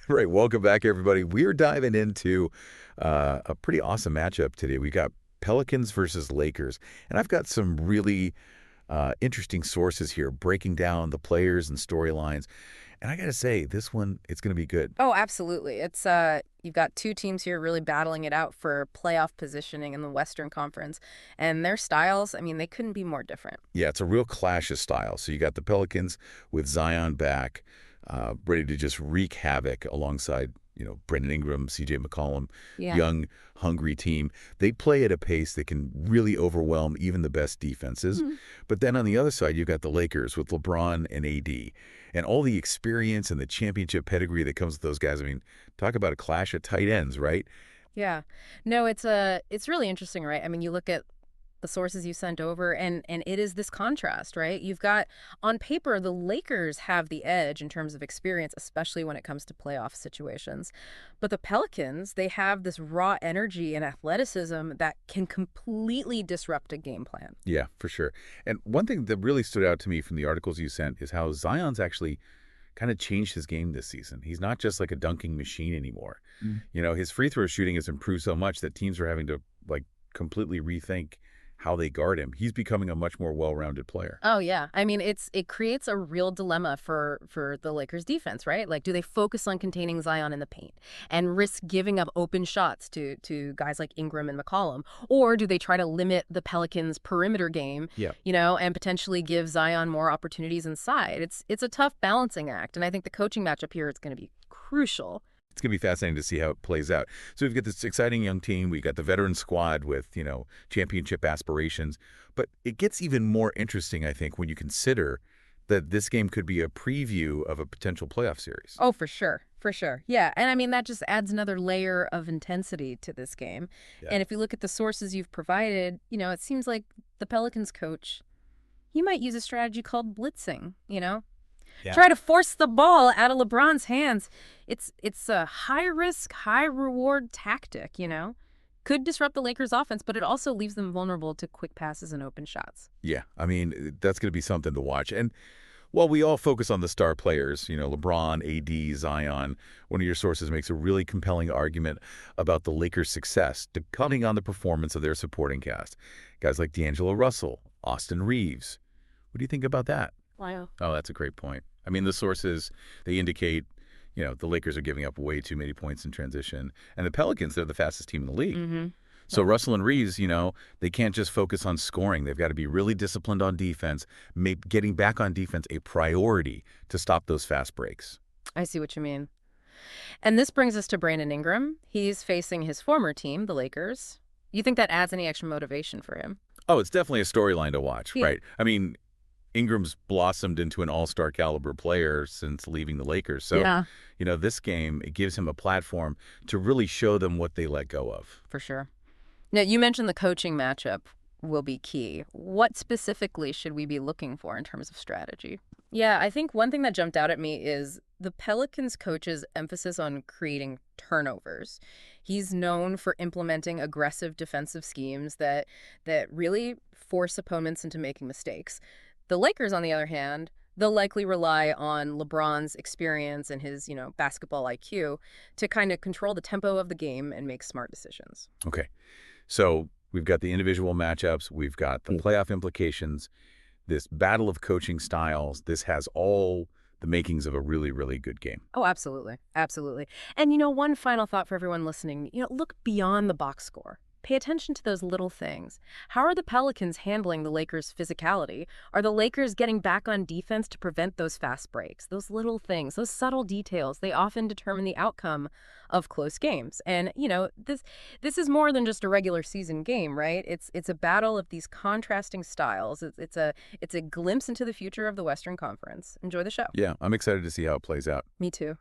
Right. Welcome back, everybody. We're diving into a pretty awesome matchup today. We got Pelicans versus Lakers, and I've got some really interesting sources here breaking down the players and storylines. And I got to say, this one, it's going to be good. Oh, absolutely. It's you've got two teams here really battling it out for playoff positioning in the Western Conference, and their styles, I mean, they couldn't be more different. Yeah, it's a real clash of styles. So you got the Pelicans with Zion back, ready to just wreak havoc alongside, Brendan Ingram, C.J. McCollum, Yeah. young, hungry team. They play at a pace that can really overwhelm even the best defenses. Mhm. But then on the other side, you've got the Lakers with LeBron and AD, and all the experience and the championship pedigree that comes with those guys. I mean, talk about a clash of tight ends, right? Yeah. No, it's really interesting, right? I mean, you look at the sources you sent over and it is this contrast, right? You've got on paper the Lakers have the edge in terms of experience, especially when it comes to playoff situations. But the Pelicans, they have this raw energy and athleticism that can completely disrupt a game plan. Yeah, for sure. And one thing that really stood out to me from the articles you sent is how Zion's actually kind of changed his game this season. He's not just like a dunking machine anymore. His free throw shooting has improved so much that teams are having to like completely rethink how they guard him. He's becoming a much more well-rounded player. Oh yeah. I mean, it creates a real dilemma for the Lakers defense, right? Like do they focus on containing Zion in the paint and risk giving up open shots to guys like Ingram and McCollum, or do they try to limit the Pelicans' perimeter game, Yeah. and potentially give Zion more opportunities inside? It's a tough balancing act, and I think the coaching matchup here is going to be crucial. It's going to be fascinating to see how it plays out. So we've got this exciting young team. We got the veteran squad with, championship aspirations. But it gets even more interesting, I think, when you consider that this game could be a preview of a potential playoff series. Oh, for sure. For sure. Yeah. And I mean, that just adds another layer of intensity to this game. Yeah. And if you look at the sources you've provided, it seems like the Pelicans coach, he might use a strategy called blitzing. Yeah. Try to force the ball out of LeBron's hands. It's a high risk, high reward tactic. Could disrupt the Lakers offense, but it also leaves them vulnerable to quick passes and open shots. Yeah. I mean, that's going to be something to watch. And while we all focus on the star players, LeBron, AD, Zion, one of your sources makes a really compelling argument about the Lakers' success, depending on the performance of their supporting cast. Guys like D'Angelo Russell, Austin Reeves. What do you think about that? Wow. Oh, that's a great point. I mean, the sources, they indicate, the Lakers are giving up way too many points in transition. And the Pelicans, they're the fastest team in the league. Mm-hmm. So Russell and Reeves, they can't just focus on scoring. They've got to be really disciplined on defense, make getting back on defense a priority to stop those fast breaks. I see what you mean. And this brings us to Brandon Ingram. He's facing his former team, the Lakers. You think that adds any extra motivation for him? Oh, it's definitely a storyline to watch, Yeah. right? I mean, Ingram's blossomed into an all-star caliber player since leaving the Lakers. So, Yeah. this game, it gives him a platform to really show them what they let go of. For sure. Now, you mentioned the coaching matchup will be key. What specifically should we be looking for in terms of strategy? Yeah, I think one thing that jumped out at me is the Pelicans coach's emphasis on creating turnovers. He's known for implementing aggressive defensive schemes that really force opponents into making mistakes. The Lakers, on the other hand, they'll likely rely on LeBron's experience and his, basketball IQ to kind of control the tempo of the game and make smart decisions. Okay. So we've got the individual matchups. We've got the playoff implications, this battle of coaching styles. This has all the makings of a really, really good game. Oh, absolutely. Absolutely. And, one final thought for everyone listening, look beyond the box score. Pay attention to those little things. How are the Pelicans handling the Lakers' physicality? Are the Lakers getting back on defense to prevent those fast breaks? Those little things, those subtle details, they often determine the outcome of close games. And, this is more than just a regular season game, right? It's a battle of these contrasting styles. It's a glimpse into the future of the Western Conference. Enjoy the show. Yeah, I'm excited to see how it plays out. Me too.